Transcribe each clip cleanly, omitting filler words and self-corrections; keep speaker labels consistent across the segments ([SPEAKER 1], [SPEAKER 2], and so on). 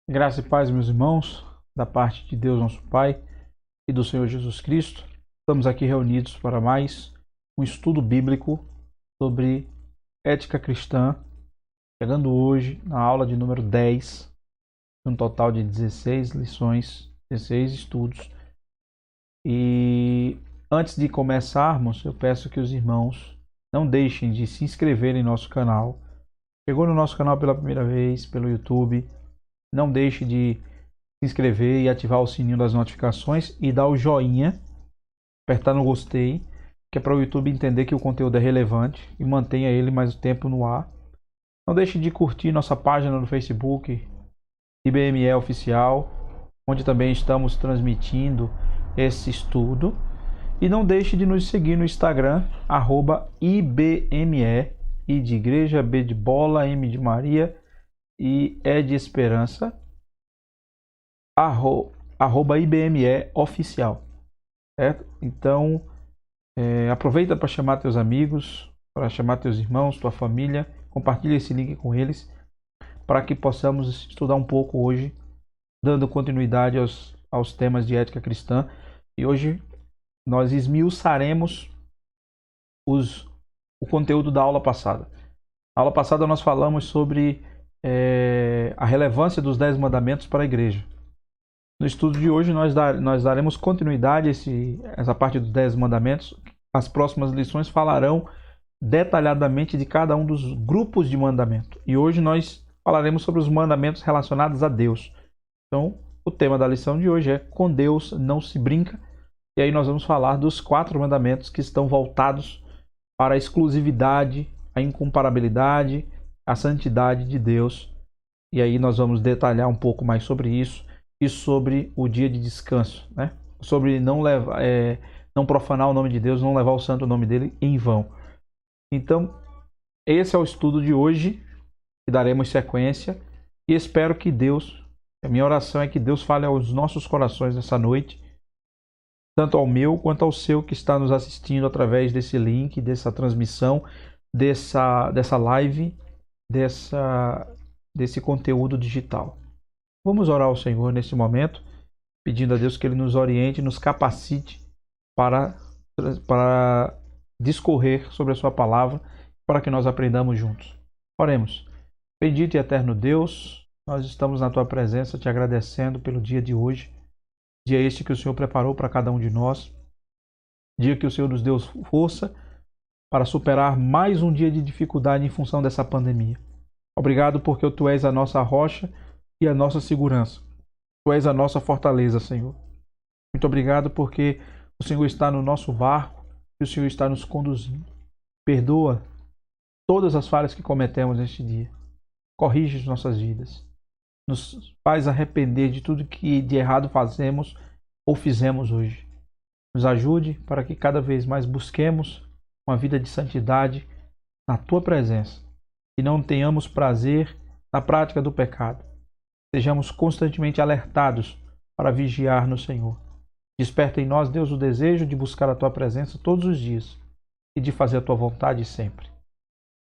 [SPEAKER 1] Graça e paz, meus irmãos, da parte de Deus, nosso Pai, e do Senhor Jesus Cristo. Estamos aqui reunidos para mais um estudo bíblico sobre ética cristã, chegando hoje na aula de número 10, um total de 16 lições, 16 estudos. E antes de começarmos, eu peço que os irmãos não deixem de se inscrever em nosso canal. Chegou no nosso canal pela primeira vez, pelo YouTube, não deixe de se inscrever e ativar o sininho das notificações e dar o joinha, apertar no gostei, que é para o YouTube entender que o conteúdo é relevante e mantenha ele mais tempo no ar. Não deixe de curtir nossa página no Facebook, IBME Oficial, onde também estamos transmitindo esse estudo. E não deixe de nos seguir no Instagram, @IBME, I de igreja, B de bola, M de Maria e E de esperança, @IBME Oficial, certo? Então, aproveita para chamar teus amigos, para chamar teus irmãos, tua família, compartilha esse link com eles, para que possamos estudar um pouco hoje, dando continuidade aos temas de ética cristã. E hoje nós esmiuçaremos o conteúdo da aula passada. Na aula passada nós falamos sobre a relevância dos 10 mandamentos para a igreja. No estudo de hoje nós daremos continuidade a essa parte dos 10 mandamentos. As próximas lições falarão detalhadamente de cada um dos grupos de mandamento. E hoje nós falaremos sobre os mandamentos relacionados a Deus. Então, o tema da lição de hoje é "Com Deus não se brinca". E aí nós vamos falar dos 4 mandamentos que estão voltados para a exclusividade, a incomparabilidade, a santidade de Deus. E aí nós vamos detalhar um pouco mais sobre isso e sobre o dia de descanso, né? Sobre não profanar o nome de Deus, não levar o santo nome dele em vão. Então, esse é o estudo de hoje, que daremos sequência, e espero que a minha oração é que Deus fale aos nossos corações nessa noite, tanto ao meu quanto ao seu que está nos assistindo através desse link, dessa transmissão, dessa live, desse conteúdo digital. Vamos orar ao Senhor nesse momento, pedindo a Deus que Ele nos oriente, nos capacite para discorrer sobre a Sua palavra, para que nós aprendamos juntos. Oremos. Bendito e eterno Deus, nós estamos na Tua presença, te agradecendo pelo dia de hoje, dia este que o Senhor preparou para cada um de nós, dia que o Senhor nos deu força para superar mais um dia de dificuldade em função dessa pandemia. Obrigado porque Tu és a nossa rocha e a nossa segurança. Tu és a nossa fortaleza, Senhor. Muito obrigado porque o Senhor está no nosso barco e o Senhor está nos conduzindo. Perdoa todas as falhas que cometemos neste dia. Corrige as nossas vidas. Nos faz arrepender de tudo que de errado fazemos ou fizemos hoje. Nos ajude para que cada vez mais busquemos uma vida de santidade na Tua presença e não tenhamos prazer na prática do pecado. Sejamos constantemente alertados para vigiar no Senhor. Desperta em nós, Deus, o desejo de buscar a Tua presença todos os dias e de fazer a Tua vontade sempre.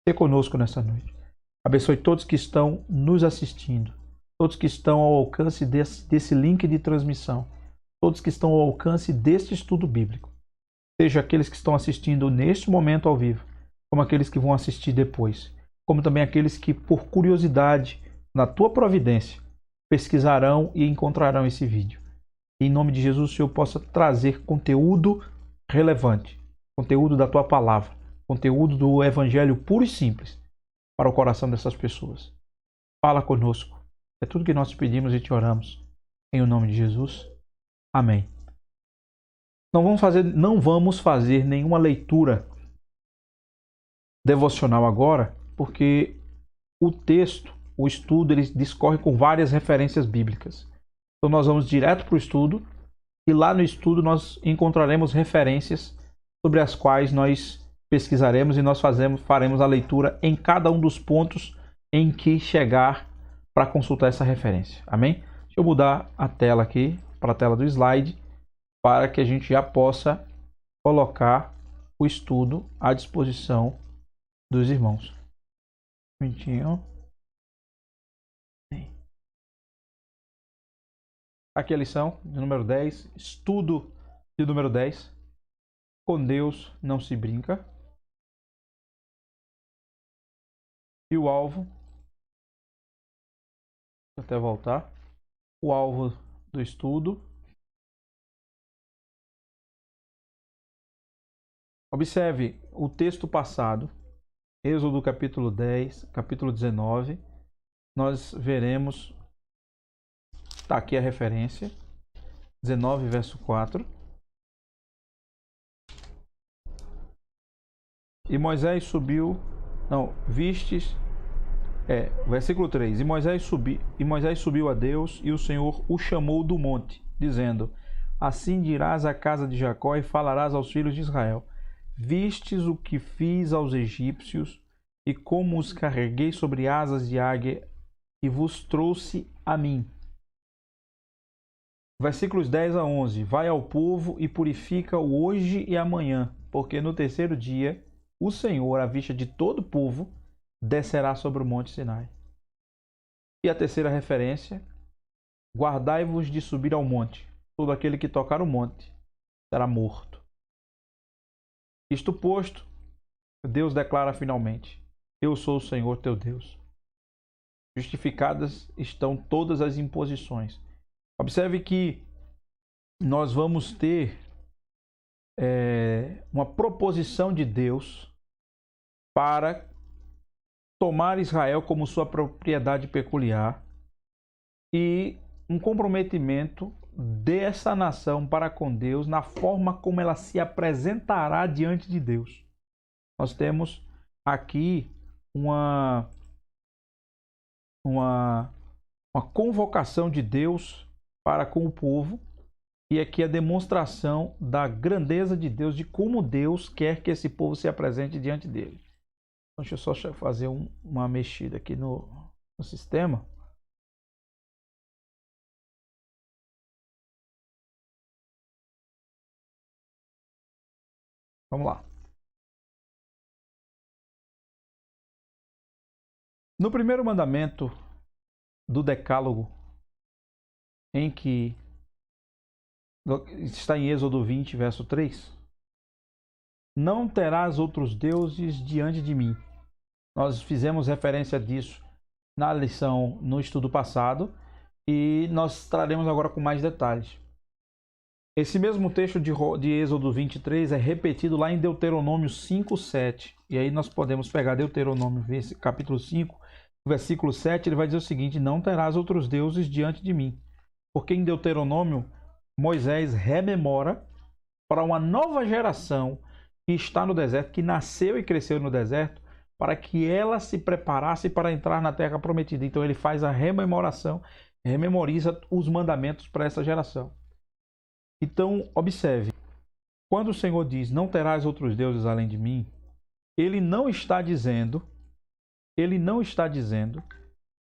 [SPEAKER 1] Sê conosco nessa noite. Abençoe todos que estão nos assistindo, todos que estão ao alcance desse link de transmissão, todos que estão ao alcance deste estudo bíblico. Seja aqueles que estão assistindo neste momento ao vivo, como aqueles que vão assistir depois, como também aqueles que, por curiosidade, na Tua providência, pesquisarão e encontrarão esse vídeo. Em nome de Jesus, o Senhor possa trazer conteúdo relevante, conteúdo da Tua palavra, conteúdo do Evangelho puro e simples para o coração dessas pessoas. Fala conosco. É tudo que nós te pedimos e te oramos. Em o nome de Jesus. Amém. Não vamos fazer nenhuma leitura devocional agora, porque o estudo, ele discorre com várias referências bíblicas. Então nós vamos direto para o estudo e lá no estudo nós encontraremos referências sobre as quais nós pesquisaremos e nós faremos a leitura em cada um dos pontos em que chegar para consultar essa referência. Amém? Deixa eu mudar a tela aqui para a tela do slide para que a gente já possa colocar o estudo à disposição dos irmãos. Um minutinho. Aqui a lição de número 10, estudo de número 10. Com Deus não se brinca. E o alvo, vou até voltar, o alvo do estudo. Observe o texto passado, Êxodo capítulo 10, capítulo 19. Nós veremos, está aqui a referência, 19 verso 4. E Moisés subiu, não, vistes, versículo 3. E Moisés subiu a Deus, e o Senhor o chamou do monte, dizendo: Assim dirás à casa de Jacó e falarás aos filhos de Israel: Vistes o que fiz aos egípcios, e como os carreguei sobre asas de águia, e vos trouxe a mim. Versículos 10 a 11. Vai ao povo e purifica-o hoje e amanhã, porque no terceiro dia o Senhor, à vista de todo o povo, descerá sobre o monte Sinai. E a terceira referência: guardai-vos de subir ao monte. Todo aquele que tocar o monte será morto. Isto posto, Deus declara finalmente: Eu sou o Senhor teu Deus. Justificadas estão todas as imposições. Observe que nós vamos ter uma proposição de Deus para tomar Israel como sua propriedade peculiar e um comprometimento dessa nação para com Deus na forma como ela se apresentará diante de Deus. Nós temos aqui uma convocação de Deus para com o povo, e aqui a demonstração da grandeza de Deus, de como Deus quer que esse povo se apresente diante dele. Deixa eu só fazer uma mexida aqui no sistema. Vamos lá. No primeiro mandamento do Decálogo, em que está em Êxodo 20, verso 3, não terás outros deuses diante de mim. Nós fizemos referência disso na lição, no estudo passado, e nós traremos agora com mais detalhes. Esse mesmo texto de Êxodo 23 é repetido lá em Deuteronômio 5, 7. E aí nós podemos pegar Deuteronômio capítulo 5, versículo 7, ele vai dizer o seguinte: Não terás outros deuses diante de mim. Porque em Deuteronômio, Moisés rememora para uma nova geração que está no deserto, que nasceu e cresceu no deserto, para que ela se preparasse para entrar na terra prometida. Então ele faz a rememoração, rememoriza os mandamentos para essa geração. Então, observe, quando o Senhor diz: Não terás outros deuses além de mim, ele não está dizendo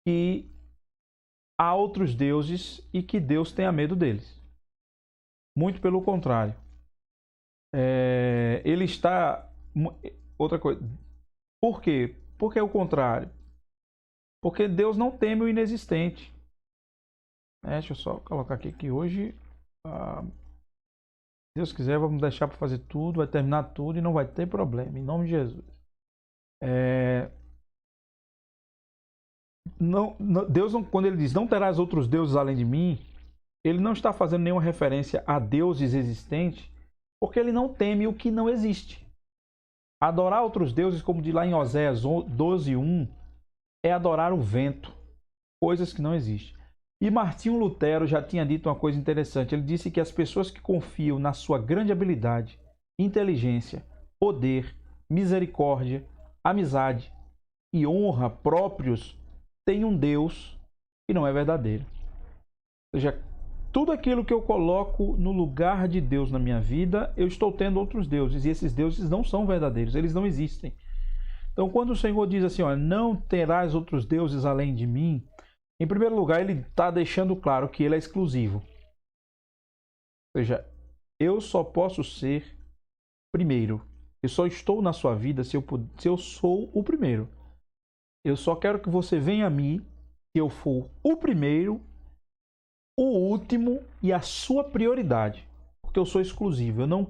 [SPEAKER 1] que há outros deuses e que Deus tenha medo deles. Muito pelo contrário. Ele está... Outra coisa. Por quê? Porque é o contrário. Porque Deus não teme o inexistente. Deixa eu só colocar aqui que hoje, se Deus quiser, vamos deixar para fazer tudo, vai terminar tudo e não vai ter problema, em nome de Jesus. Deus, quando ele diz: Não terás outros deuses além de mim, ele não está fazendo nenhuma referência a deuses existentes, porque ele não teme o que não existe. Adorar outros deuses, como diz lá em Oséias 12:1, é adorar o vento, coisas que não existem. E Martinho Lutero já tinha dito uma coisa interessante. Ele disse que as pessoas que confiam na sua grande habilidade, inteligência, poder, misericórdia, amizade e honra próprios têm um Deus que não é verdadeiro. Ou seja, tudo aquilo que eu coloco no lugar de Deus na minha vida, eu estou tendo outros deuses, e esses deuses não são verdadeiros, eles não existem. Então, quando o Senhor diz assim: Não terás outros deuses além de mim, em primeiro lugar, ele está deixando claro que ele é exclusivo. Ou seja, eu só posso ser primeiro. Eu só estou na sua vida se eu sou o primeiro. Eu só quero que você venha a mim se eu for o primeiro o último e a sua prioridade, porque eu sou exclusivo. Eu não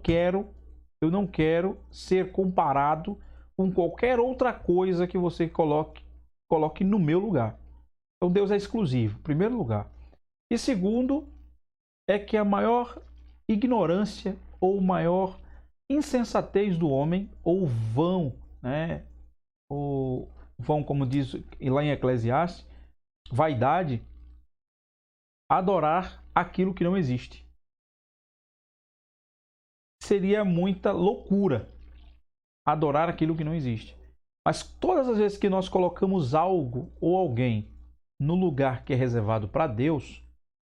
[SPEAKER 1] quero ser comparado com qualquer outra coisa que você coloque no meu lugar. Então Deus é exclusivo, em primeiro lugar. E segundo, é que a maior ignorância ou maior insensatez do homem, ou vão, né? Ou vão, como diz lá em Eclesiastes, vaidade, adorar aquilo que não existe. Seria muita loucura adorar aquilo que não existe. Mas todas as vezes que nós colocamos algo ou alguém no lugar que é reservado para Deus,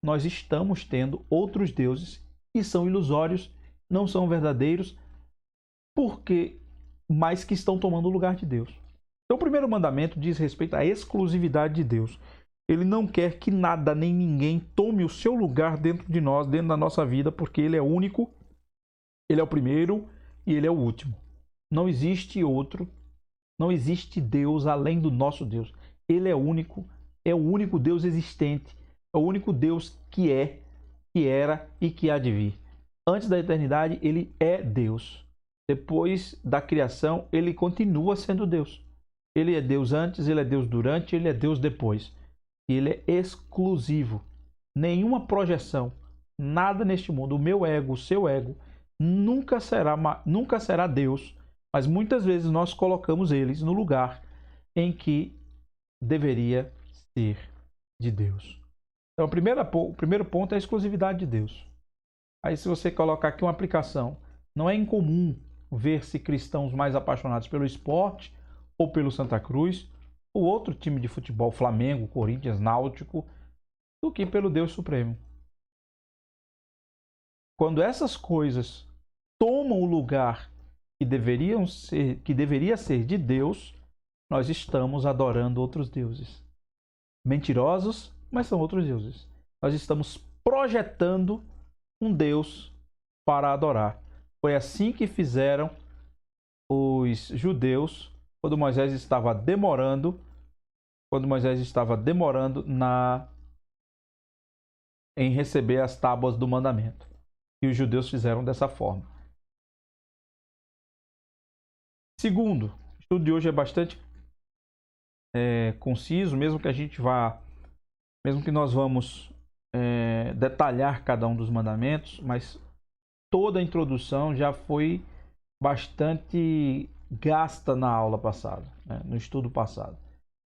[SPEAKER 1] nós estamos tendo outros deuses que são ilusórios, não são verdadeiros, porque mas que estão tomando o lugar de Deus. Então, o primeiro mandamento diz respeito à exclusividade de Deus. Ele não quer que nada nem ninguém tome o seu lugar dentro de nós, dentro da nossa vida, porque Ele é único, Ele é o primeiro e Ele é o último. Não existe outro, não existe Deus além do nosso Deus. Ele é único, é o único Deus existente, é o único Deus que é, que era e que há de vir. Antes da eternidade, Ele é Deus. Depois da criação, Ele continua sendo Deus. Ele é Deus antes, Ele é Deus durante, Ele é Deus depois. Ele é exclusivo. Nenhuma projeção, nada neste mundo, o meu ego, o seu ego, nunca será Deus, mas muitas vezes nós colocamos eles no lugar em que deveria ser de Deus. Então, o primeiro ponto é a exclusividade de Deus. Aí, se você colocar aqui uma aplicação, não é incomum ver-se cristãos mais apaixonados pelo esporte ou pelo Santa Cruz, ou outro time de futebol, Flamengo, Corinthians, Náutico, do que pelo Deus Supremo. Quando essas coisas tomam o lugar que deveria ser de Deus, nós estamos adorando outros deuses. Mentirosos, mas são outros deuses. Nós estamos projetando um Deus para adorar. Foi assim que fizeram os judeus quando Moisés estava demorando em receber as tábuas do mandamento. E os judeus fizeram dessa forma. Segundo, o estudo de hoje é bastante conciso, mesmo que nós vamos detalhar cada um dos mandamentos, mas toda a introdução já foi bastante gasta na aula passada, né, no estudo passado.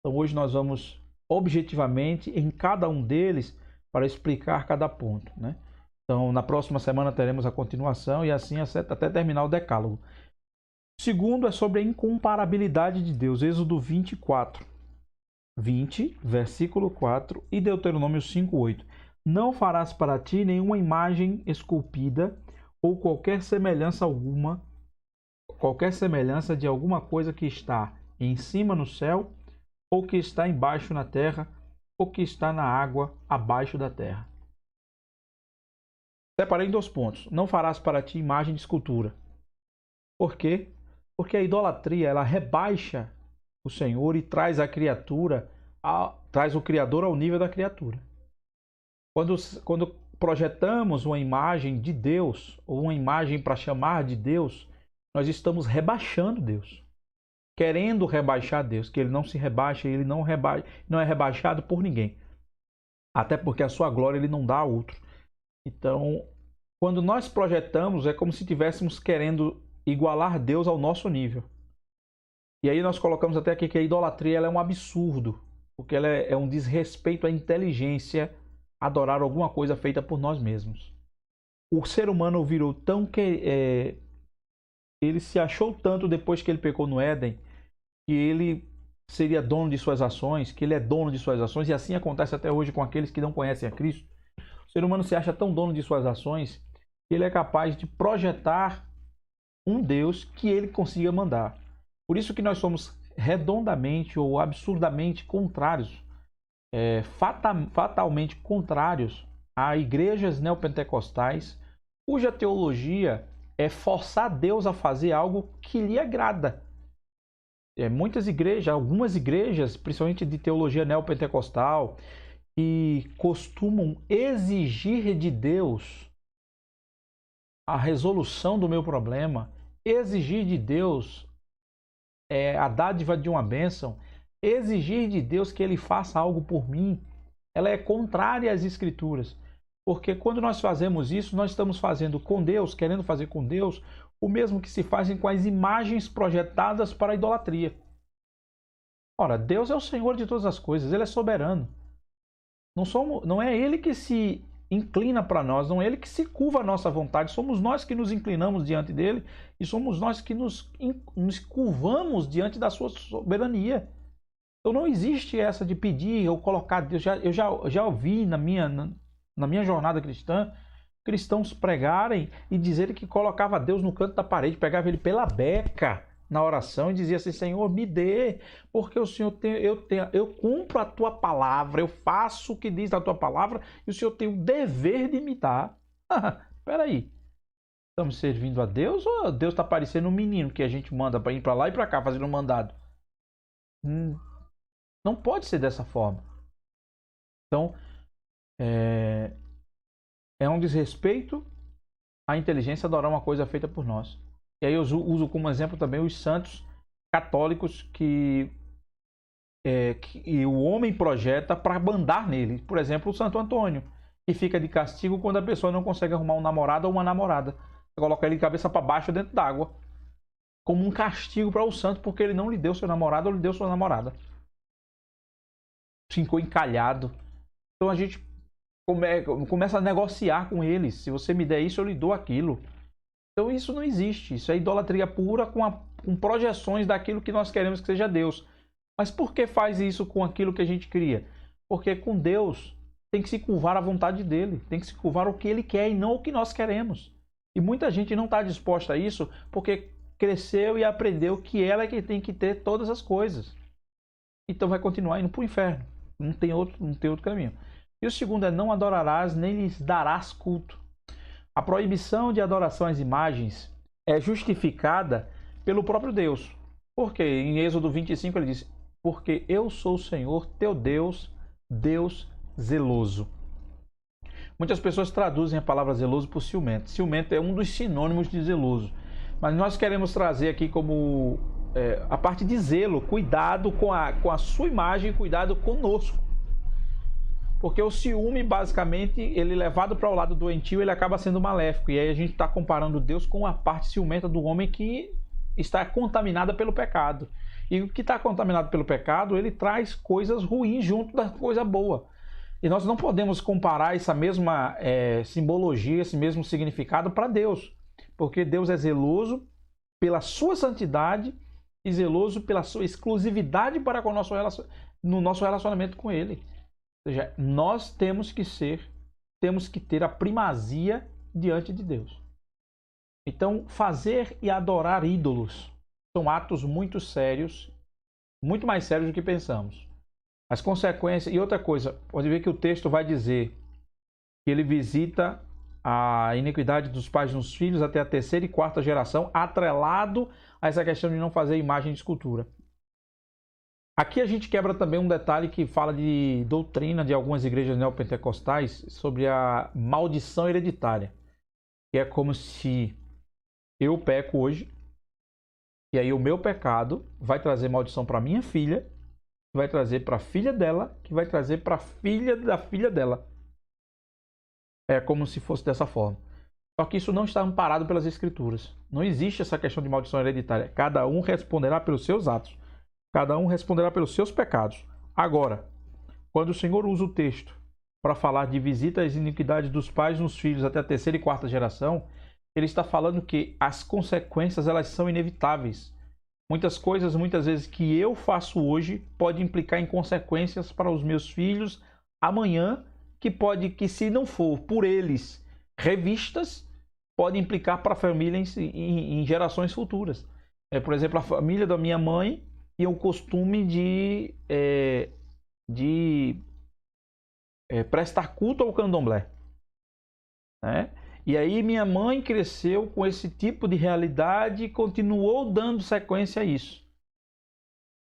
[SPEAKER 1] Então hoje nós vamos objetivamente em cada um deles para explicar cada ponto, né? Então na próxima semana teremos a continuação e assim até terminar o decálogo. O segundo é sobre a incomparabilidade de Deus, Êxodo 24, 20, versículo 4 e Deuteronômio 5, 8. Não farás para ti nenhuma imagem esculpida ou qualquer semelhança de alguma coisa que está em cima no céu, ou que está embaixo na terra, ou que está na água abaixo da terra. Separei em 2 pontos. Não farás para ti imagem de escultura. Por quê? Porque a idolatria, ela rebaixa o Senhor e traz traz o Criador ao nível da criatura. Quando projetamos uma imagem de Deus, ou uma imagem para chamar de Deus, nós estamos rebaixando Deus. Querendo rebaixar Deus, que Ele não se rebaixa, Ele não é rebaixado por ninguém. Até porque a sua glória Ele não dá a outro. Então, quando nós projetamos, é como se estivéssemos querendo igualar Deus ao nosso nível. E aí nós colocamos até aqui que a idolatria ela é um absurdo, porque ela é um desrespeito à inteligência adorar alguma coisa feita por nós mesmos. O ser humano virou tão ele se achou tanto depois que ele pecou no Éden, que ele seria dono de suas ações, que ele é dono de suas ações, e assim acontece até hoje com aqueles que não conhecem a Cristo. O ser humano se acha tão dono de suas ações que ele é capaz de projetar um Deus que ele consiga mandar. Por isso que nós somos redondamente ou absurdamente contrários, fatalmente contrários a igrejas neopentecostais, cuja teologia é forçar Deus a fazer algo que lhe agrada. Algumas igrejas, principalmente de teologia neopentecostal, e costumam exigir de Deus a resolução do meu problema, exigir de Deus a dádiva de uma bênção, exigir de Deus que Ele faça algo por mim, ela é contrária às Escrituras. Porque quando nós fazemos isso, nós estamos fazendo com Deus, querendo fazer com Deus, o mesmo que se fazem com as imagens projetadas para a idolatria. Ora, Deus é o Senhor de todas as coisas, Ele é soberano. Não é Ele que se inclina para nós, não é Ele que se curva a nossa vontade, somos nós que nos inclinamos diante dEle e somos nós que nos curvamos diante da sua soberania. Então não existe essa de pedir ou colocar Deus. Eu já ouvi na minha jornada cristã, cristãos pregarem e dizerem que colocava Deus no canto da parede, pegava Ele pela beca na oração e dizia assim: Senhor, me dê, porque o Senhor eu cumpro a tua palavra, eu faço o que diz a tua palavra e o Senhor tem o dever de me dar. Espera aí, estamos servindo a Deus ou Deus está parecendo um menino que a gente manda para ir para lá e para cá fazendo um mandado? Não pode ser dessa forma. Então, é um desrespeito à inteligência adorar uma coisa feita por nós. E aí eu uso como exemplo também os santos católicos que o homem projeta para mandar nele. Por exemplo, o Santo Antônio, que fica de castigo quando a pessoa não consegue arrumar um namorado ou uma namorada. Você coloca ele de cabeça para baixo dentro d'água, como um castigo para o santo, porque ele não lhe deu seu namorado ou lhe deu sua namorada. Ficou encalhado. Então a gente começa a negociar com eles. Se você me der isso, eu lhe dou aquilo. Então isso não existe. Isso é idolatria pura com projeções daquilo que nós queremos que seja Deus. Mas por que faz isso com aquilo que a gente cria? Porque com Deus tem que se curvar à vontade dele. Tem que se curvar o que ele quer e não o que nós queremos. E muita gente não está disposta a isso porque cresceu e aprendeu que ela é que tem que ter todas as coisas. Então vai continuar indo para o inferno. Não tem outro caminho. E o segundo é: não adorarás nem lhes darás culto. A proibição de adoração às imagens é justificada pelo próprio Deus. Por quê? Em Êxodo 25 ele diz: porque eu sou o Senhor teu Deus, Deus zeloso. Muitas pessoas traduzem a palavra zeloso por ciumento. Ciumento é um dos sinônimos de zeloso. Mas nós queremos trazer aqui como a parte de zelo, cuidado com a sua imagem, cuidado conosco. Porque o ciúme, basicamente, ele levado para o lado doentio, ele acaba sendo maléfico. E aí a gente está comparando Deus com a parte ciumenta do homem que está contaminada pelo pecado. E o que está contaminado pelo pecado, ele traz coisas ruins junto da coisa boa. E nós não podemos comparar essa mesma simbologia, esse mesmo significado para Deus. Porque Deus é zeloso pela sua santidade e zeloso pela sua exclusividade para com no nosso relacionamento com Ele. Ou seja, nós temos que ter a primazia diante de Deus. Então, fazer e adorar ídolos são atos muito sérios, muito mais sérios do que pensamos. As consequências... E outra coisa, pode ver que o texto vai dizer que ele visita a iniquidade dos pais nos filhos até a terceira e quarta geração, atrelado a essa questão de não fazer imagem de escultura. Aqui a gente quebra também um detalhe que fala de doutrina de algumas igrejas neopentecostais sobre a maldição hereditária. Que é como se eu peco hoje, e aí o meu pecado vai trazer maldição para minha filha, que vai trazer para a filha dela, que vai trazer para a filha da filha dela. É como se fosse dessa forma. Só que isso não está amparado pelas Escrituras. Não existe essa questão de maldição hereditária. Cada um responderá pelos seus atos. Cada um responderá pelos seus pecados. Agora, quando o Senhor usa o texto para falar de visita às iniquidades dos pais nos filhos até a terceira e quarta geração, ele está falando que as consequências elas são inevitáveis. Muitas coisas, muitas vezes, que eu faço hoje pode implicar em consequências para os meus filhos amanhã, que se não for por eles revistas, pode implicar para a família em gerações futuras. Por exemplo, a família da minha mãe tinha o costume de prestar culto ao candomblé, né? E aí minha mãe cresceu com esse tipo de realidade e continuou dando sequência a isso,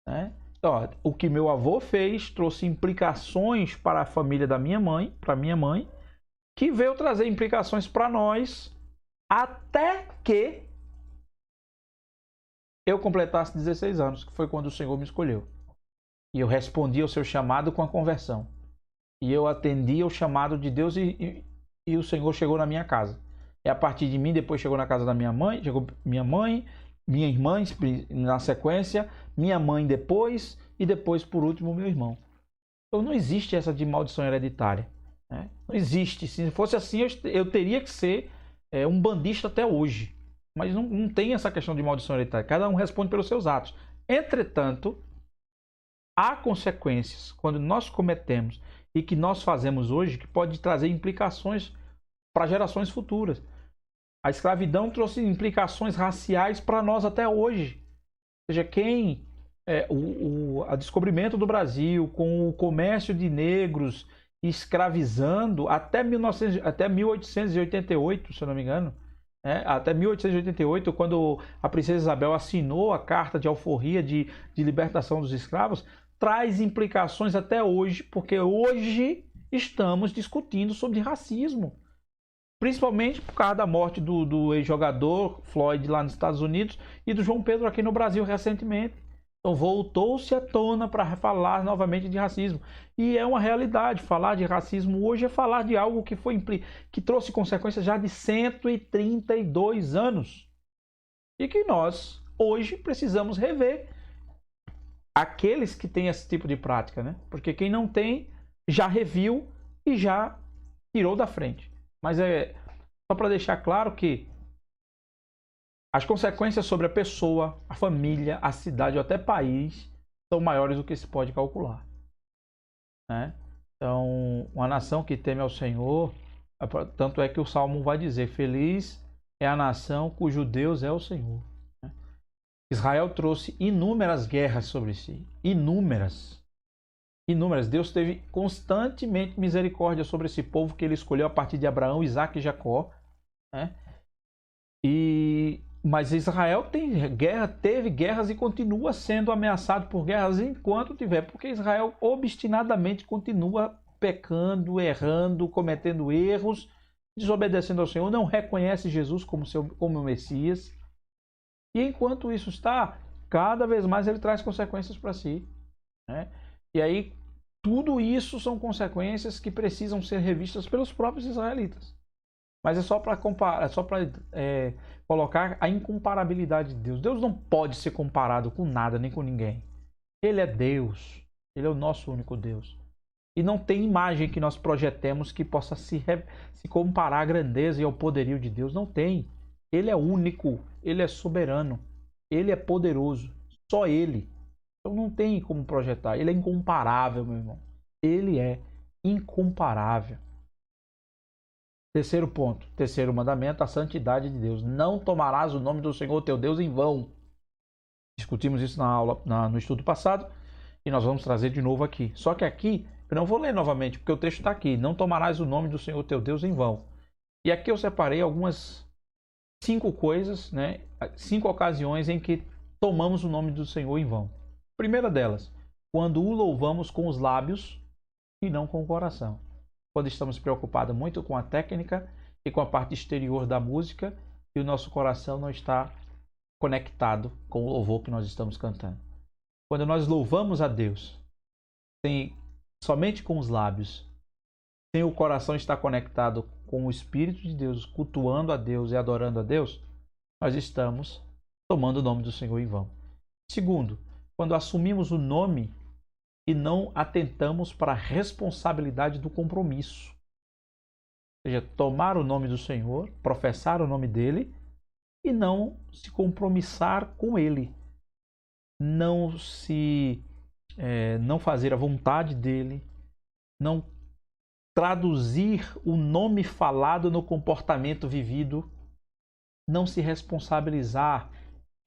[SPEAKER 1] né? ó, o que meu avô fez trouxe implicações para a família da minha mãe, para minha mãe, que veio trazer implicações para nós até que eu completasse 16 anos, que foi quando o Senhor me escolheu. E eu respondi ao seu chamado com a conversão. E eu atendi ao chamado de Deus e o Senhor chegou na minha casa. E a partir de mim, depois chegou na casa da minha mãe, chegou minha irmã na sequência, minha mãe depois e depois, por último, meu irmão. Então não existe essa de maldição hereditária. Né? Não existe. Se fosse assim, eu teria que ser um bandista até hoje. Mas não tem essa questão de maldição hereditária. Cada um responde pelos seus atos. Entretanto, há consequências quando nós cometemos e que nós fazemos hoje que pode trazer implicações para gerações futuras. A escravidão trouxe implicações raciais para nós até hoje. Ou seja, o descobrimento do Brasil com o comércio de negros escravizando até 1888, se eu não me engano, até 1888, quando a princesa Isabel assinou a Carta de Alforria de libertação dos escravos, traz implicações até hoje, porque hoje estamos discutindo sobre racismo. Principalmente por causa da morte do ex-jogador Floyd lá nos Estados Unidos e do João Pedro aqui no Brasil recentemente. Então voltou-se à tona para falar novamente de racismo. E é uma realidade, falar de racismo hoje é falar de algo que trouxe consequências já de 132 anos. E que nós, hoje, precisamos rever aqueles que têm esse tipo de prática, né? Porque quem não tem, já reviu e já tirou da frente. Mas é só para deixar claro que as consequências sobre a pessoa, a família, a cidade ou até país são maiores do que se pode calcular. Né? Então, uma nação que teme ao Senhor, tanto é que o Salmo vai dizer, feliz é a nação cujo Deus é o Senhor. Né? Israel trouxe inúmeras guerras sobre si. Inúmeras. Deus teve constantemente misericórdia sobre esse povo que ele escolheu a partir de Abraão, Isaac e Jacó. Né? Mas Israel teve guerras e continua sendo ameaçado por guerras enquanto tiver, porque Israel obstinadamente continua pecando, errando, cometendo erros, desobedecendo ao Senhor, não reconhece Jesus como Messias. E enquanto isso está, cada vez mais ele traz consequências para si. Né? E aí, tudo isso são consequências que precisam ser revistas pelos próprios israelitas. Mas é só para colocar a incomparabilidade de Deus. Deus não pode ser comparado com nada, nem com ninguém. Ele é Deus. Ele é o nosso único Deus. E não tem imagem que nós projetemos que possa se comparar à grandeza e ao poderio de Deus. Não tem. Ele é único. Ele é soberano. Ele é poderoso. Só Ele. Então não tem como projetar. Ele é incomparável, meu irmão. Ele é incomparável. Terceiro ponto, terceiro mandamento, a santidade de Deus. Não tomarás o nome do Senhor teu Deus em vão. Discutimos isso na aula, no estudo passado, e nós vamos trazer de novo aqui. Só que aqui, eu não vou ler novamente, porque o texto está aqui. Não tomarás o nome do Senhor teu Deus em vão. E aqui eu separei algumas 5 coisas, né? 5 ocasiões em que tomamos o nome do Senhor em vão. Primeira delas, quando o louvamos com os lábios e não com o coração. Quando estamos preocupados muito com a técnica e com a parte exterior da música e o nosso coração não está conectado com o louvor que nós estamos cantando. Quando nós louvamos a Deus somente com os lábios, sem o coração estar conectado com o Espírito de Deus, cultuando a Deus e adorando a Deus, nós estamos tomando o nome do Senhor em vão. Segundo, quando assumimos o nome e não atentamos para a responsabilidade do compromisso. Ou seja, tomar o nome do Senhor, professar o nome dele e não se compromissar com ele. Não fazer a vontade dele, não traduzir o nome falado no comportamento vivido, não se responsabilizar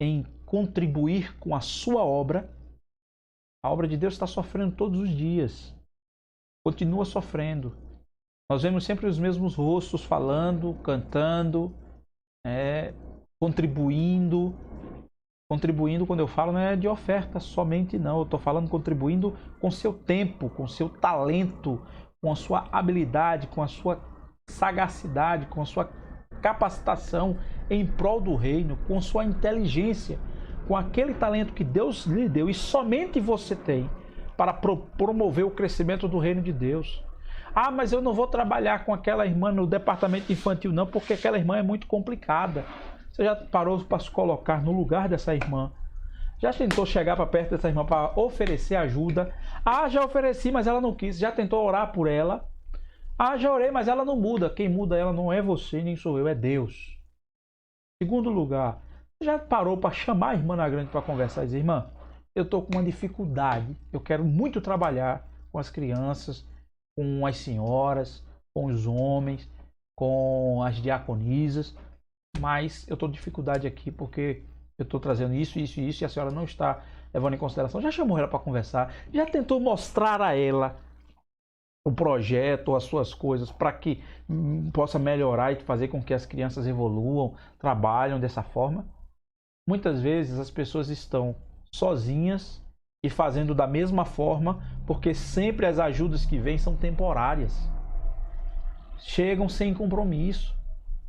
[SPEAKER 1] em contribuir com a sua obra. A obra de Deus está sofrendo todos os dias. Continua sofrendo. Nós vemos sempre os mesmos rostos falando, cantando, contribuindo. Contribuindo, quando eu falo, não é de oferta somente, não. Eu estou falando contribuindo com seu tempo, com seu talento, com a sua habilidade, com a sua sagacidade, com a sua capacitação em prol do reino, com sua inteligência, com aquele talento que Deus lhe deu e somente você tem para promover o crescimento do reino de Deus. Ah, mas eu não vou trabalhar com aquela irmã no departamento infantil não, porque aquela irmã é muito complicada. Você já parou para se colocar no lugar dessa irmã? Já tentou chegar para perto dessa irmã para oferecer ajuda? Ah, já ofereci, mas ela não quis. Já tentou orar por ela? Ah, já orei, mas ela não muda. Quem muda ela não é você, nem sou eu, é Deus. Segundo lugar, você já parou para chamar a irmã na grande para conversar e dizer, irmã, eu estou com uma dificuldade, eu quero muito trabalhar com as crianças, com as senhoras, com os homens, com as diaconisas, mas eu estou com dificuldade aqui porque eu estou trazendo isso, isso e isso e a senhora não está levando em consideração. Já chamou ela para conversar? Já tentou mostrar a ela o projeto, as suas coisas, para que possa melhorar e fazer com que as crianças evoluam, trabalhem dessa forma? Muitas vezes as pessoas estão sozinhas e fazendo da mesma forma, porque sempre as ajudas que vêm são temporárias. Chegam sem compromisso.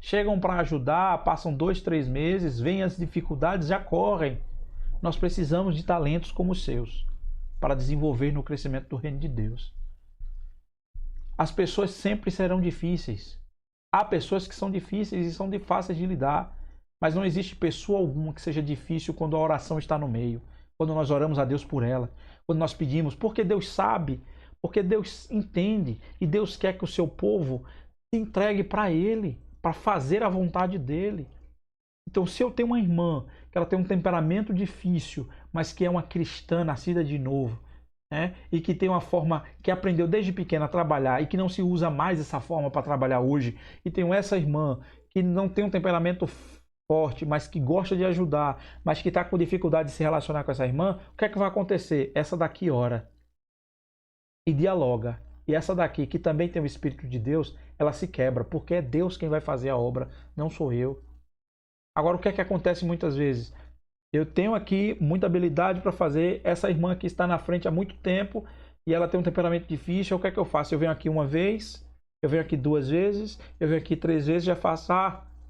[SPEAKER 1] Chegam para ajudar, passam 2, 3 meses, vêm as dificuldades, já correm. Nós precisamos de talentos como os seus para desenvolver no crescimento do reino de Deus. As pessoas sempre serão difíceis. Há pessoas que são difíceis e são fáceis de lidar, mas não existe pessoa alguma que seja difícil quando a oração está no meio, quando nós oramos a Deus por ela, quando nós pedimos, porque Deus sabe, porque Deus entende e Deus quer que o seu povo se entregue para Ele, para fazer a vontade dEle. Então, se eu tenho uma irmã que ela tem um temperamento difícil, mas que é uma cristã nascida de novo, né? E que tem uma forma que aprendeu desde pequena a trabalhar e que não se usa mais essa forma para trabalhar hoje, e tenho essa irmã que não tem um temperamento forte, mas que gosta de ajudar, mas que está com dificuldade de se relacionar com essa irmã, o que é que vai acontecer? Essa daqui ora e dialoga, e essa daqui, que também tem o Espírito de Deus, ela se quebra, porque é Deus quem vai fazer a obra, não sou eu. Agora, o que é que acontece muitas vezes? Eu tenho aqui muita habilidade para fazer, essa irmã que está na frente há muito tempo e ela tem um temperamento difícil, o que é que eu faço? Eu venho aqui uma vez, eu venho aqui 2 vezes, eu venho aqui 3 vezes, já faço,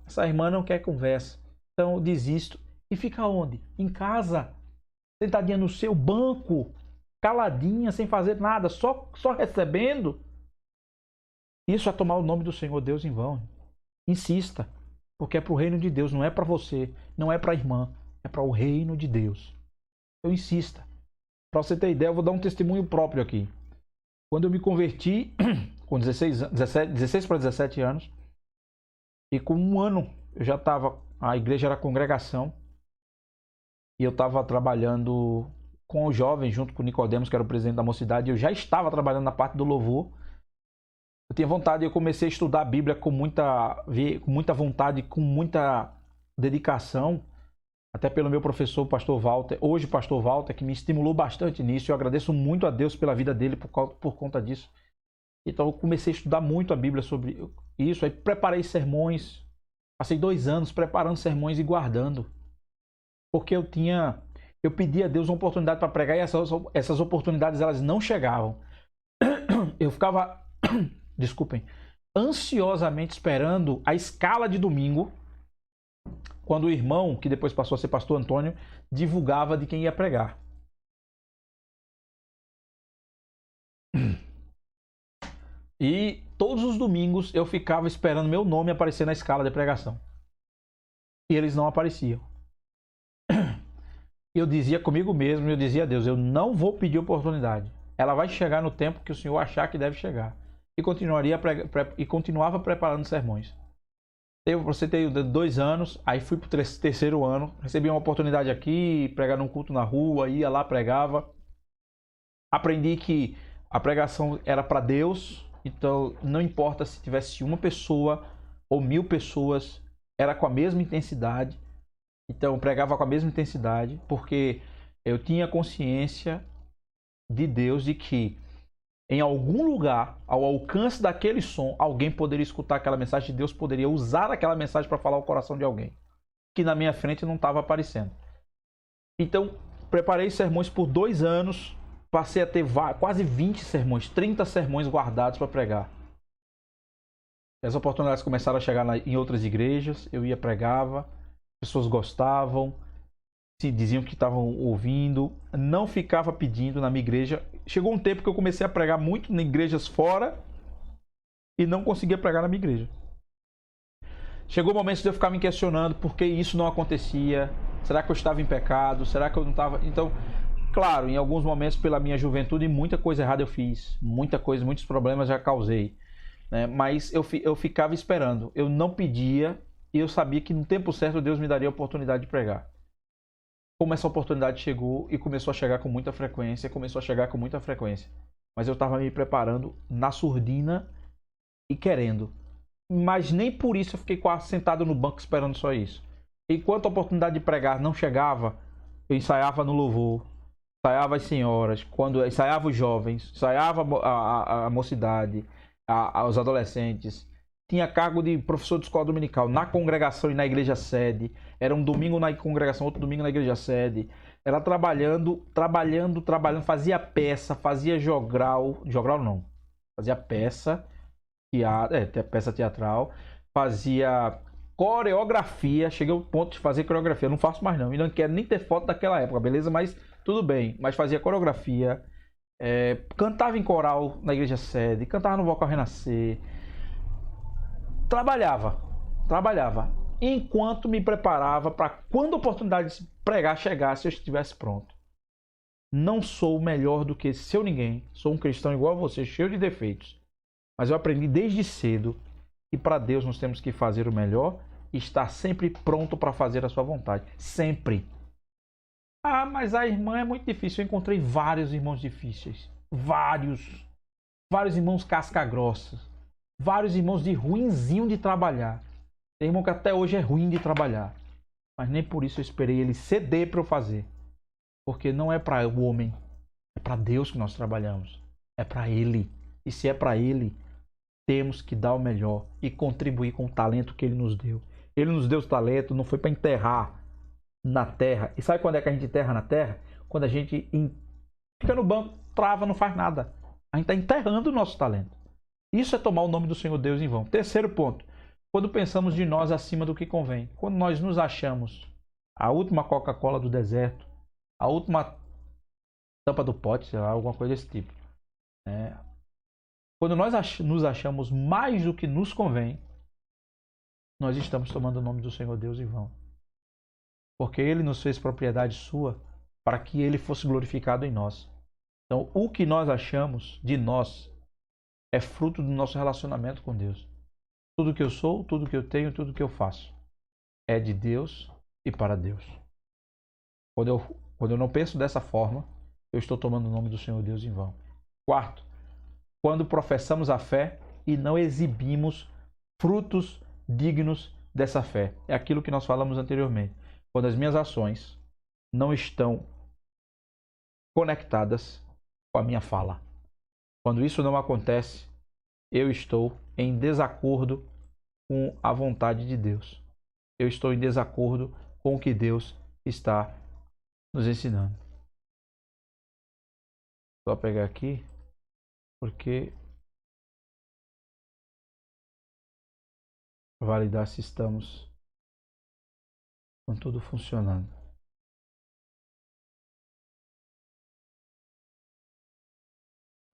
[SPEAKER 1] essa irmã não quer conversa. Então eu desisto. E fica onde? Em casa, sentadinha no seu banco, caladinha, sem fazer nada, só recebendo. Isso é tomar o nome do Senhor Deus em vão. Insista, porque é para o reino de Deus, não é para você, não é para a irmã. É para o reino de Deus. Então insista. Para você ter ideia, eu vou dar um testemunho próprio aqui. Quando eu me converti, com 16 para 17 anos, e com 1 ano eu já estava, a igreja era congregação, e eu estava trabalhando com os jovens, junto com o Nicodemos, que era o presidente da mocidade, e eu já estava trabalhando na parte do louvor. Eu tinha vontade, eu comecei a estudar a Bíblia com muita vontade, com muita dedicação, até pelo meu professor, pastor Walter, hoje pastor Walter, que me estimulou bastante nisso. Eu agradeço muito a Deus pela vida dele por conta disso. Então eu comecei a estudar muito a Bíblia sobre isso, aí preparei sermões, passei 2 anos preparando sermões e guardando, porque eu pedi a Deus uma oportunidade para pregar e essas oportunidades elas não chegavam. Eu ficava, desculpem, ansiosamente esperando a escala de domingo, quando o irmão, que depois passou a ser pastor Antônio, divulgava de quem ia pregar. E todos os domingos eu ficava esperando meu nome aparecer na escala de pregação. E eles não apareciam. Eu dizia comigo mesmo, eu dizia a Deus, eu não vou pedir oportunidade. Ela vai chegar no tempo que o Senhor achar que deve chegar. E continuava preparando sermões. Você tem 2 anos, aí fui para o 3º ano, recebi uma oportunidade aqui, pregar num culto na rua, ia lá, pregava. Aprendi que a pregação era para Deus, então não importa se tivesse 1 pessoa ou 1000 pessoas, era com a mesma intensidade. Então eu pregava com a mesma intensidade, porque eu tinha consciência de Deus de que em algum lugar, ao alcance daquele som, alguém poderia escutar aquela mensagem, Deus poderia usar aquela mensagem para falar ao coração de alguém, que na minha frente não estava aparecendo. Então, preparei sermões por 2 anos, passei a ter quase 20 sermões, 30 sermões guardados para pregar. As oportunidades começaram a chegar em outras igrejas, eu ia pregava, pessoas gostavam, se diziam que estavam ouvindo, não ficava pedindo na minha igreja. Chegou um tempo que eu comecei a pregar muito em igrejas fora e não conseguia pregar na minha igreja. Chegou o momento de eu ficar me questionando por que isso não acontecia. Será que eu estava em pecado? Será que eu não estava... Então, claro, em alguns momentos pela minha juventude, muita coisa errada eu fiz. Muita coisa, muitos problemas já causei. Né? Mas eu ficava esperando. Eu não pedia e eu sabia que no tempo certo Deus me daria a oportunidade de pregar. Como essa oportunidade chegou e começou a chegar com muita frequência, Mas eu estava me preparando na surdina e querendo. Mas nem por isso eu fiquei quase sentado no banco esperando só isso. Enquanto a oportunidade de pregar não chegava, eu ensaiava no louvor, ensaiava as senhoras, quando ensaiava os jovens, ensaiava a mocidade, os adolescentes. Tinha cargo de professor de escola dominical na congregação e na igreja sede. Era um domingo na congregação, outro domingo na igreja sede. Era trabalhando, fazia peça, fazia jogral não, fazia peça, peça teatral, fazia coreografia, cheguei ao ponto de fazer coreografia, não faço mais não, e não quero nem ter foto daquela época, beleza? Mas tudo bem, mas fazia coreografia, cantava em coral na igreja sede, cantava no Vocal Renascer, trabalhava, enquanto me preparava para quando a oportunidade de pregar chegasse, eu estivesse pronto. Não sou melhor do que seu ninguém, sou um cristão igual a você, cheio de defeitos, mas eu aprendi desde cedo que para Deus nós temos que fazer o melhor e estar sempre pronto para fazer a sua vontade, sempre. Ah, mas a irmã é muito difícil. Eu encontrei vários irmãos difíceis, vários irmãos casca-grossas, vários irmãos de ruinzinho de trabalhar. Tem irmão que até hoje é ruim de trabalhar, mas nem por isso eu esperei ele ceder para eu fazer, porque não é para o homem, é para Deus que nós trabalhamos, é para Ele. E se é para Ele, temos que dar o melhor e contribuir com o talento que Ele nos deu. Ele nos deu o talento, não foi para enterrar na terra. E sabe quando é que a gente enterra na terra? Quando a gente fica no banco, trava, não faz nada. A gente está enterrando o nosso talento. Isso é tomar o nome do Senhor Deus em vão. Terceiro ponto. Quando pensamos de nós acima do que convém. Quando nós nos achamos a última Coca-Cola do deserto, a última tampa do pote, sei lá, alguma coisa desse tipo. Quando nós nos achamos mais do que nos convém, nós estamos tomando o nome do Senhor Deus em vão. Porque Ele nos fez propriedade sua para que Ele fosse glorificado em nós. Então, o que nós achamos de nós é fruto do nosso relacionamento com Deus. Tudo que eu sou, tudo que eu tenho, tudo que eu faço é de Deus e para Deus. Quando eu não penso dessa forma, eu estou tomando o nome do Senhor Deus em vão. Quarto, quando professamos a fé e não exibimos frutos dignos dessa fé. É aquilo que nós falamos anteriormente. Quando as minhas ações não estão conectadas com a minha fala. Quando isso não acontece, eu estou em desacordo com a vontade de Deus. Eu estou em desacordo com o que Deus está nos ensinando. Só pegar aqui, porque validar se estamos com tudo funcionando.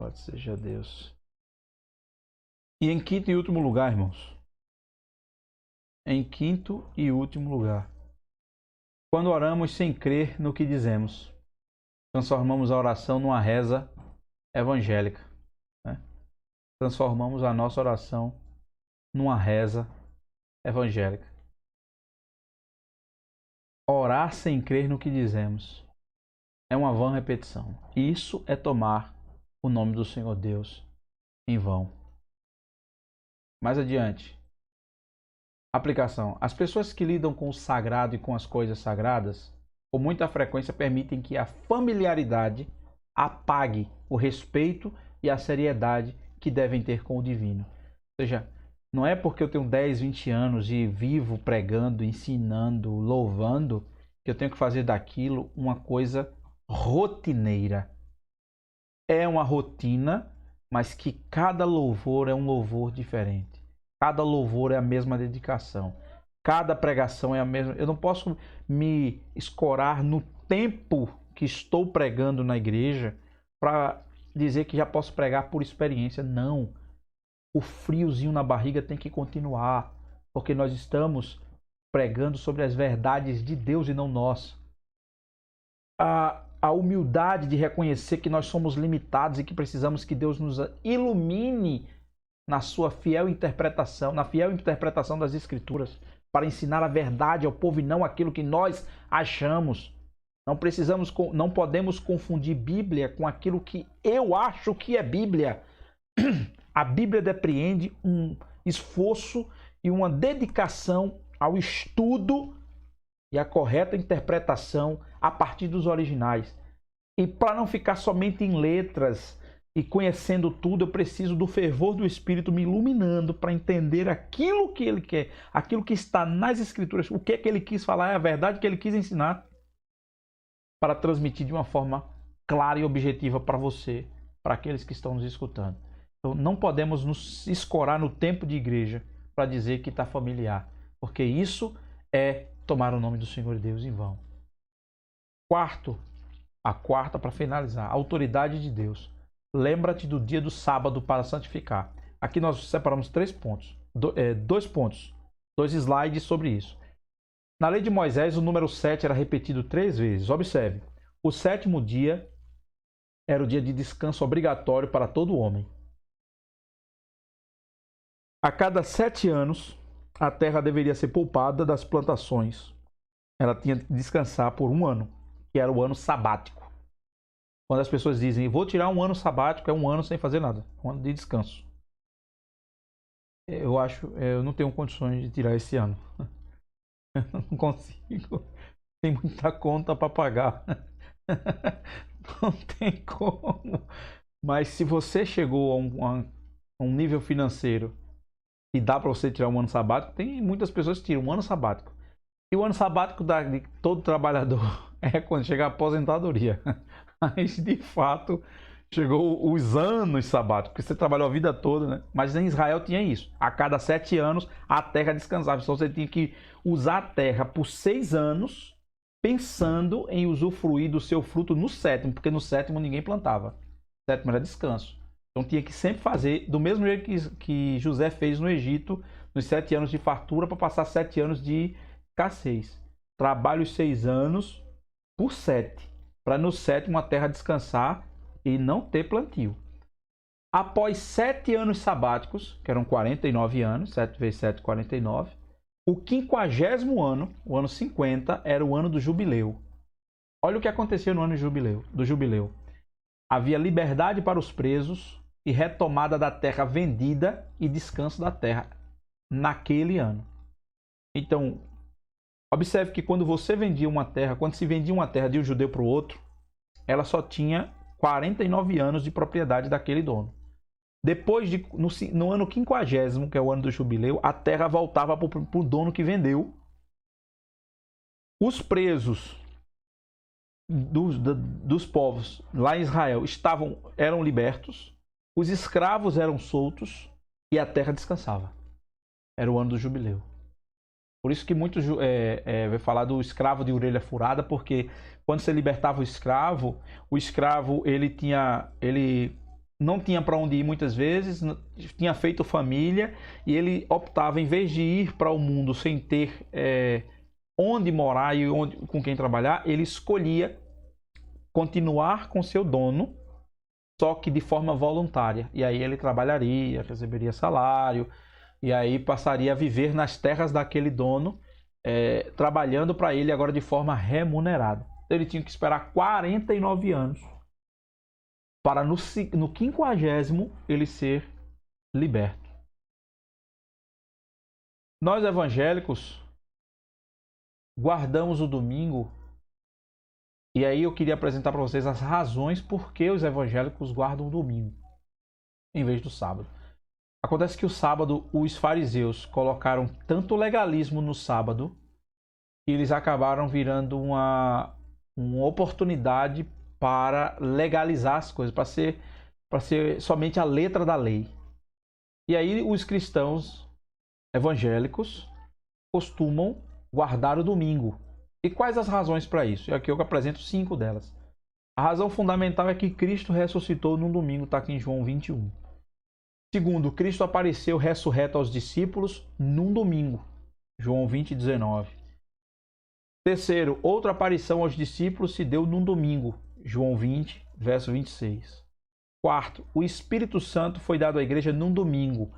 [SPEAKER 1] Pode seja Deus. E em quinto e último lugar, irmãos. Em quinto e último lugar. Quando oramos sem crer no que dizemos, transformamos a oração numa reza evangélica. Transformamos a nossa oração numa reza evangélica. Orar sem crer no que dizemos é uma vã repetição. Isso é tomar o nome do Senhor Deus em vão. Mais adiante. Aplicação. As pessoas que lidam com o sagrado e com as coisas sagradas, com muita frequência permitem que a familiaridade apague o respeito e a seriedade que devem ter com o divino. Ou seja, não é porque eu tenho 10, 20 anos e vivo pregando, ensinando, louvando, que eu tenho que fazer daquilo uma coisa rotineira. É uma rotina, mas que cada louvor é um louvor diferente. Cada louvor é a mesma dedicação. Cada pregação é a mesma. Eu não posso me escorar no tempo que estou pregando na igreja para dizer que já posso pregar por experiência. Não. O friozinho na barriga tem que continuar, porque nós estamos pregando sobre as verdades de Deus e não nós. A humildade de reconhecer que nós somos limitados e que precisamos que Deus nos ilumine na sua fiel interpretação, na fiel interpretação das Escrituras, para ensinar a verdade ao povo e não aquilo que nós achamos. Não podemos confundir Bíblia com aquilo que eu acho que é Bíblia. A Bíblia depreende um esforço e uma dedicação ao estudo e à correta interpretação a partir dos originais. E para não ficar somente em letras e conhecendo tudo, eu preciso do fervor do Espírito me iluminando para entender aquilo que ele quer, aquilo que está nas Escrituras, o que é que ele quis falar, é a verdade que ele quis ensinar, para transmitir de uma forma clara e objetiva para você, para aqueles que estão nos escutando. Então não podemos nos escorar no tempo de igreja para dizer que está familiar, porque isso é tomar o nome do Senhor Deus em vão. A quarta para finalizar, a autoridade de Deus. Lembra-te do dia do sábado para santificar. Aqui nós separamos 3 pontos, 2 pontos, 2 slides sobre isso. Na lei de Moisés, o número 7 era repetido 3 vezes. Observe, o 7º dia era o dia de descanso obrigatório para todo homem. A cada 7 anos, a terra deveria ser poupada das plantações. Ela tinha que descansar por 1 ano, que era o ano sabático. Quando as pessoas dizem, vou tirar 1 ano sabático, é 1 ano sem fazer nada, 1 ano de descanso. Eu não tenho condições de tirar esse ano. Eu não consigo. Tem muita conta para pagar. Não tem como. Mas se você chegou a um nível financeiro e dá para você tirar 1 ano sabático, tem muitas pessoas que tiram 1 ano sabático. E o ano sabático de todo trabalhador é quando chega a aposentadoria. Mas de fato chegou os anos sabáticos, porque você trabalhou a vida toda, né? Mas em Israel tinha isso. A cada 7 anos a terra descansava. Então você tinha que usar a terra por 6 anos, pensando em usufruir do seu fruto no 7º, porque no 7º ninguém plantava. O 7º era descanso. Então tinha que sempre fazer do mesmo jeito que José fez no Egito, nos 7 anos de fartura, para passar 7 anos de escassez. Trabalhe os 6 anos por 7, para no 7º a terra descansar e não ter plantio. Após 7 anos sabáticos, que eram 49 anos, 7 vezes 7, 49, o 50º ano, o ano 50, era o ano do jubileu. Olha o que aconteceu no ano do jubileu. Havia liberdade para os presos e retomada da terra vendida e descanso da terra naquele ano. Então, observe que quando você vendia uma terra, quando se vendia uma terra de um judeu para o outro, ela só tinha 49 anos de propriedade daquele dono. Depois, no ano 50º, que é o ano do jubileu, a terra voltava para o dono que vendeu. Os presos dos povos lá em Israel eram libertos, os escravos eram soltos e a terra descansava. Era o ano do jubileu. Por isso que muitos vai falar do escravo de orelha furada, porque quando você libertava o escravo ele não tinha para onde ir muitas vezes, tinha feito família e ele optava, em vez de ir para o mundo sem ter onde morar e com quem trabalhar, ele escolhia continuar com seu dono, só que de forma voluntária. E aí ele trabalharia, receberia salário, e aí passaria a viver nas terras daquele dono, trabalhando para ele agora de forma remunerada. Então ele tinha que esperar 49 anos para no 50º ele ser liberto. Nós evangélicos guardamos o domingo, e aí eu queria apresentar para vocês as razões por que os evangélicos guardam o domingo em vez do sábado. Acontece que o sábado, os fariseus colocaram tanto legalismo no sábado e eles acabaram virando uma oportunidade para legalizar as coisas, para ser somente a letra da lei. E aí os cristãos evangélicos costumam guardar o domingo. E quais as razões para isso? E aqui eu apresento 5 delas. A razão fundamental é que Cristo ressuscitou num domingo, está aqui em João 21. Segundo, Cristo apareceu ressurreto aos discípulos num domingo, João 20, 19. Terceiro, outra aparição aos discípulos se deu num domingo, João 20, verso 26. Quarto, o Espírito Santo foi dado à igreja num domingo.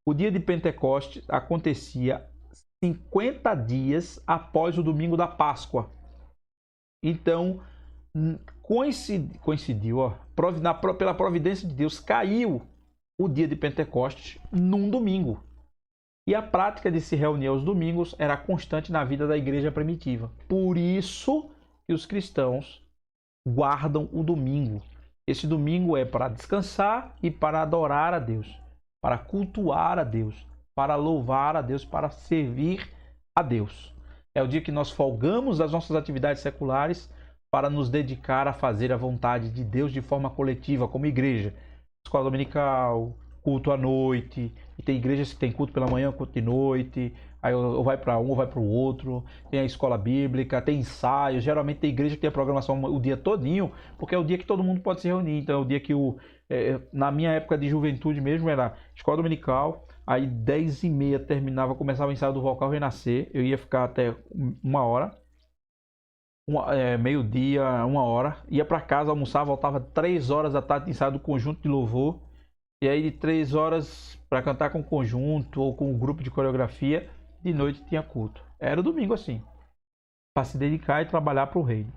[SPEAKER 1] O dia de Pentecostes acontecia 50 dias após o domingo da Páscoa. Então, coincidiu, pela providência de Deus, caiu o dia de Pentecostes num domingo. E a prática de se reunir aos domingos era constante na vida da igreja primitiva. Por isso que os cristãos guardam o domingo. Esse domingo é para descansar e para adorar a Deus, para cultuar a Deus, para louvar a Deus, para servir a Deus. É o dia que nós folgamos das nossas atividades seculares para nos dedicar a fazer a vontade de Deus de forma coletiva, como igreja. Escola dominical, culto à noite, e tem igrejas que tem culto pela manhã, culto de noite, aí ou vai para um ou vai para o outro, tem a escola bíblica, tem ensaios, geralmente tem igreja que tem a programação o dia todinho, porque é o dia que todo mundo pode se reunir, então é o dia que na minha época de juventude mesmo era escola dominical, aí 10h30 terminava, começava o ensaio do vocal renascer, eu ia ficar até 1h, meio-dia, 1h, ia para casa, almoçava, voltava 3h da tarde, ensaio do conjunto de louvor, e aí de 3h para cantar com o conjunto ou com o grupo de coreografia, de noite tinha culto. Era domingo assim, para se dedicar e trabalhar para o reino.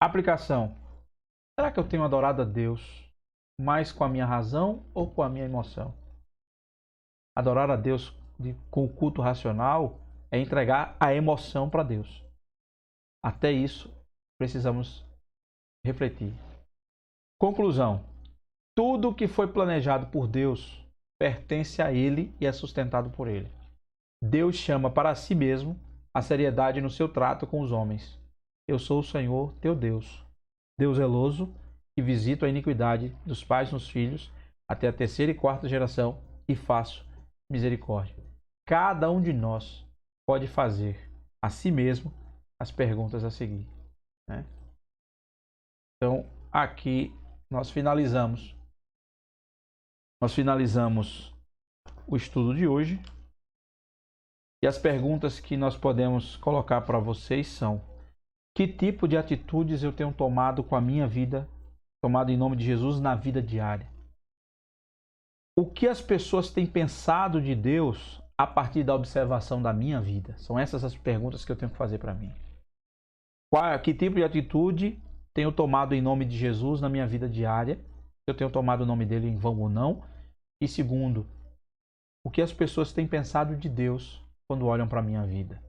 [SPEAKER 1] Aplicação. Será que eu tenho adorado a Deus mais com a minha razão ou com a minha emoção? Adorar a Deus com o culto racional é entregar a emoção para Deus. Até isso, precisamos refletir. Conclusão. Tudo que foi planejado por Deus pertence a Ele e é sustentado por Ele. Deus chama para si mesmo a seriedade no seu trato com os homens. Eu sou o Senhor, teu Deus. Deus zeloso, que visito a iniquidade dos pais nos filhos até a 3ª e 4ª geração e faço misericórdia. Cada um de nós pode fazer a si mesmo as perguntas a seguir, né? Então, aqui nós finalizamos o estudo de hoje. E as perguntas que nós podemos colocar para vocês são: que tipo de atitudes eu tenho tomado com a minha vida, tomado em nome de Jesus na vida diária? O que as pessoas têm pensado de Deus a partir da observação da minha vida? São essas as perguntas que eu tenho que fazer para mim. Que tipo de atitude tenho tomado em nome de Jesus na minha vida diária? Se eu tenho tomado o nome dele em vão ou não? E segundo, o que as pessoas têm pensado de Deus quando olham para a minha vida?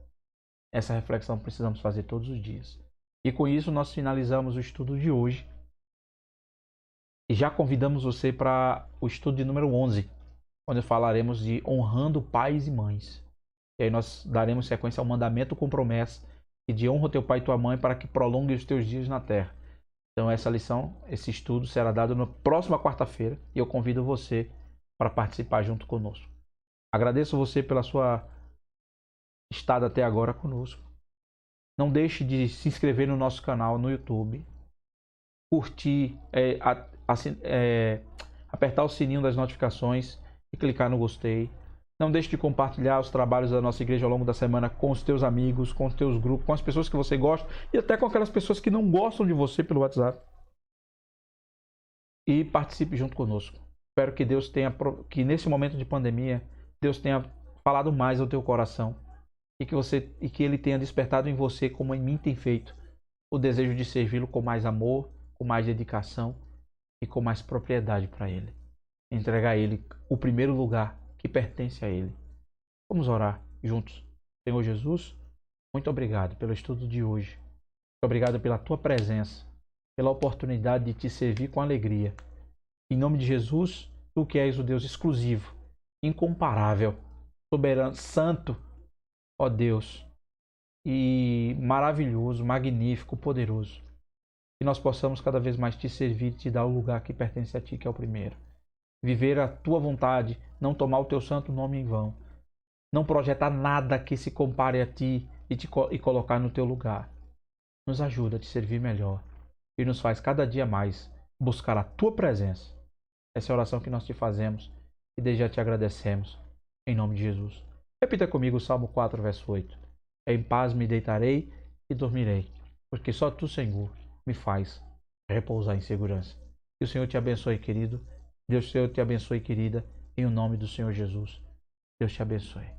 [SPEAKER 1] Essa reflexão precisamos fazer todos os dias. E com isso nós finalizamos o estudo de hoje. E já convidamos você para o estudo de número 11, onde falaremos de honrando pais e mães. E aí nós daremos sequência ao mandamento com promessa e de honra teu pai e tua mãe para que prolongue os teus dias na terra. Então essa lição, esse estudo será dado na próxima quarta-feira e eu convido você para participar junto conosco. Agradeço você pela sua estada até agora conosco. Não deixe de se inscrever no nosso canal no YouTube, curtir, apertar o sininho das notificações e clicar no gostei. Não deixe de compartilhar os trabalhos da nossa igreja ao longo da semana com os teus amigos, com os teus grupos, com as pessoas que você gosta e até com aquelas pessoas que não gostam de você pelo WhatsApp. E participe junto conosco. Espero que Deus que nesse momento de pandemia, Deus tenha falado mais ao teu coração e que Ele tenha despertado em você, como em mim tem feito, o desejo de servi-lo com mais amor, com mais dedicação e com mais propriedade para Ele. Entregar a Ele o primeiro lugar que pertence a Ele. Vamos orar juntos. Senhor Jesus, muito obrigado pelo estudo de hoje. Muito obrigado pela tua presença, pela oportunidade de te servir com alegria. Em nome de Jesus, tu que és o Deus exclusivo, incomparável, soberano, santo, ó Deus, e maravilhoso, magnífico, poderoso. Que nós possamos cada vez mais te servir e te dar o lugar que pertence a ti, que é o primeiro. Viver a tua vontade, não tomar o teu santo nome em vão. Não projetar nada que se compare a ti e colocar no teu lugar. Nos ajuda a te servir melhor e nos faz cada dia mais buscar a tua presença. Essa é a oração que nós te fazemos e desde já te agradecemos. Em nome de Jesus. Repita comigo o Salmo 4, verso 8. Em paz me deitarei e dormirei, porque só tu, Senhor, me faz repousar em segurança. Que o Senhor te abençoe, querido. Deus, Senhor, te abençoe, querida. Em o nome do Senhor Jesus. Deus te abençoe.